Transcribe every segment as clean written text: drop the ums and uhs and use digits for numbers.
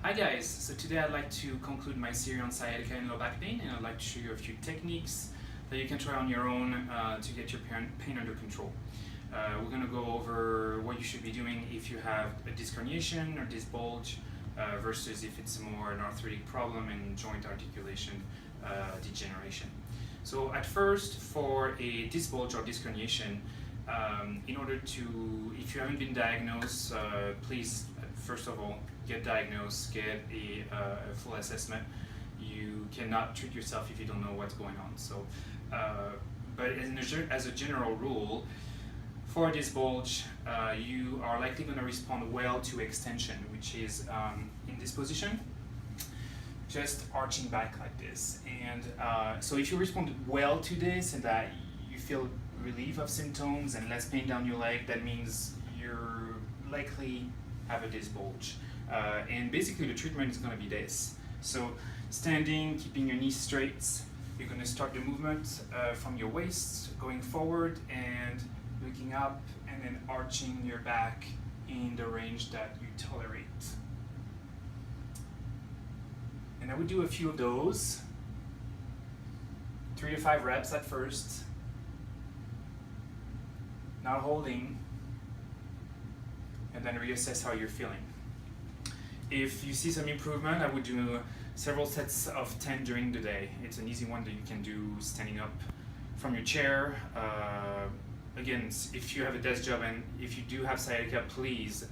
Hi guys, so today I'd like to conclude my series on sciatica and low back pain, and I'd like to show you a few techniques that you can try on your own to get your pain under control. We're going to go over what you should be doing if you have a disc herniation or disc bulge versus if it's more an arthritic problem and joint articulation degeneration. So at first, for a disc bulge or disc herniation, in order to, if you haven't been diagnosed, please first of all get diagnosed, get a full assessment. You cannot treat yourself if you don't know what's going on. So, but as a general rule, for this bulge, you are likely going to respond well to extension, which is in this position, just arching back like this. And so if you respond well to this and that you feel relief of symptoms and less pain down your leg, that means you're likely have a disc bulge. And basically the treatment is going to be this. So standing, keeping your knees straight, you're going to start the movement from your waist going forward and looking up, and then arching your back in the range that you tolerate. And I would do a few of those, 3 to 5 reps at first, not holding, and then reassess how you're feeling. If you see some improvement, I would do several sets of 10 during the day. It's an easy one that you can do standing up from your chair. Again, if you have a desk job and if you do have sciatica, please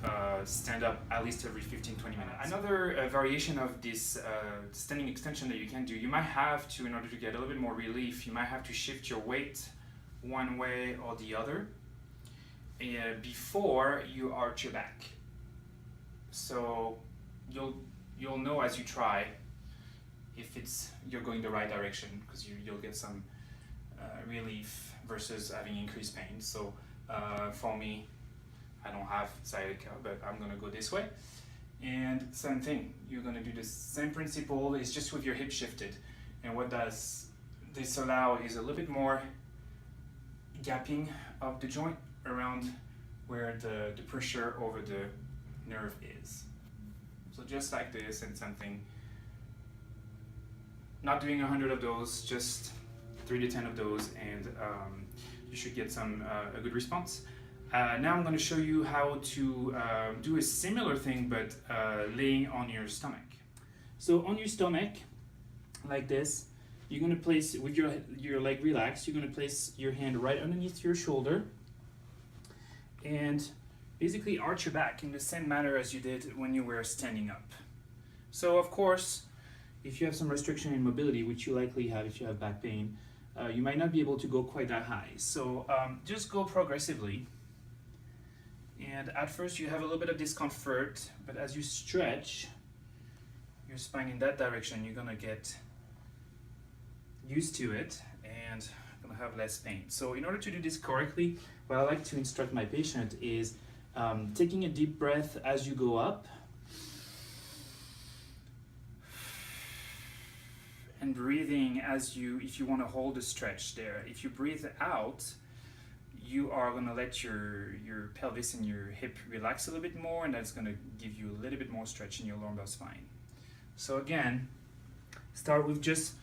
stand up at least every 15-20 minutes. Another variation of this standing extension that you can do, you might have to, in order to get a little bit more relief, you might have to shift your weight one way or the other before you arch your back. So you'll know as you try if you're going the right direction, because you'll get some relief versus having increased pain. So for me, I don't have sciatica, but I'm gonna go this way. And same thing, you're gonna do the same principle, it's just with your hip shifted. And what does this allow is a little bit more gapping of the joint around where the pressure over the nerve is. So just like this, and something, not doing 100 of those, just 3 to 10 of those, and you should get a good response. Now I'm going to show you how to do a similar thing, but laying on your stomach. So on your stomach, like this, you're going to place, with your leg relaxed, you're going to place your hand right underneath your shoulder and basically arch your back in the same manner as you did when you were standing up. So of course, if you have some restriction in mobility, which you likely have if you have back pain, you might not be able to go quite that high. So just go progressively. And at first you have a little bit of discomfort, but as you stretch your spine in that direction, you're gonna get used to it and gonna have less pain. So in order to do this correctly, what I like to instruct my patient is taking a deep breath as you go up, and breathing as if you want to hold a stretch there. If you breathe out, you are going to let your pelvis and your hip relax a little bit more, and that's going to give you a little bit more stretch in your lumbar spine. So again, start with just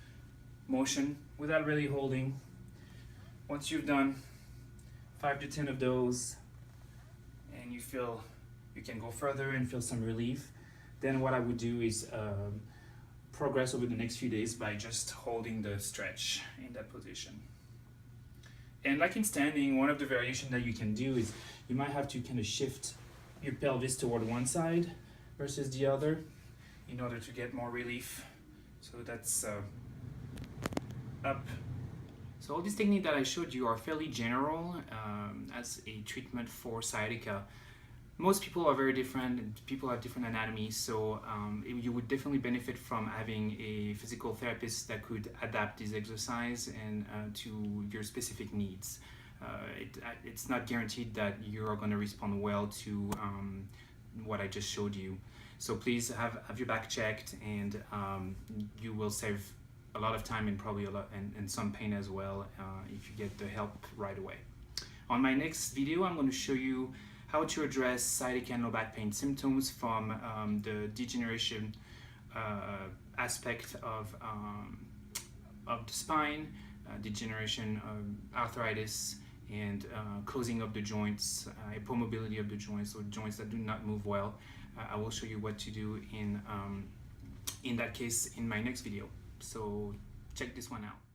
motion without really holding. Once you've done 5 to 10 of those, and you feel you can go further and feel some relief, then what I would do is progress over the next few days by just holding the stretch in that position. And like in standing, one of the variations that you can do is you might have to kind of shift your pelvis toward one side versus the other in order to get more relief. So that's up. So all these techniques that I showed you are fairly general as a treatment for sciatica. Most people are very different, and people have different anatomies, so you would definitely benefit from having a physical therapist that could adapt this exercise and to your specific needs. It's not guaranteed that you are going to respond well to what I just showed you. So please have your back checked, and you will save a lot of time and probably and some pain as well if you get the help right away. On my next video, I'm going to show you how to address sciatica and low back pain symptoms from the degeneration aspect of the spine, degeneration, arthritis, and closing of the joints, hypomobility of the joints, or joints that do not move well. I will show you what to do in that case in my next video. So check this one out.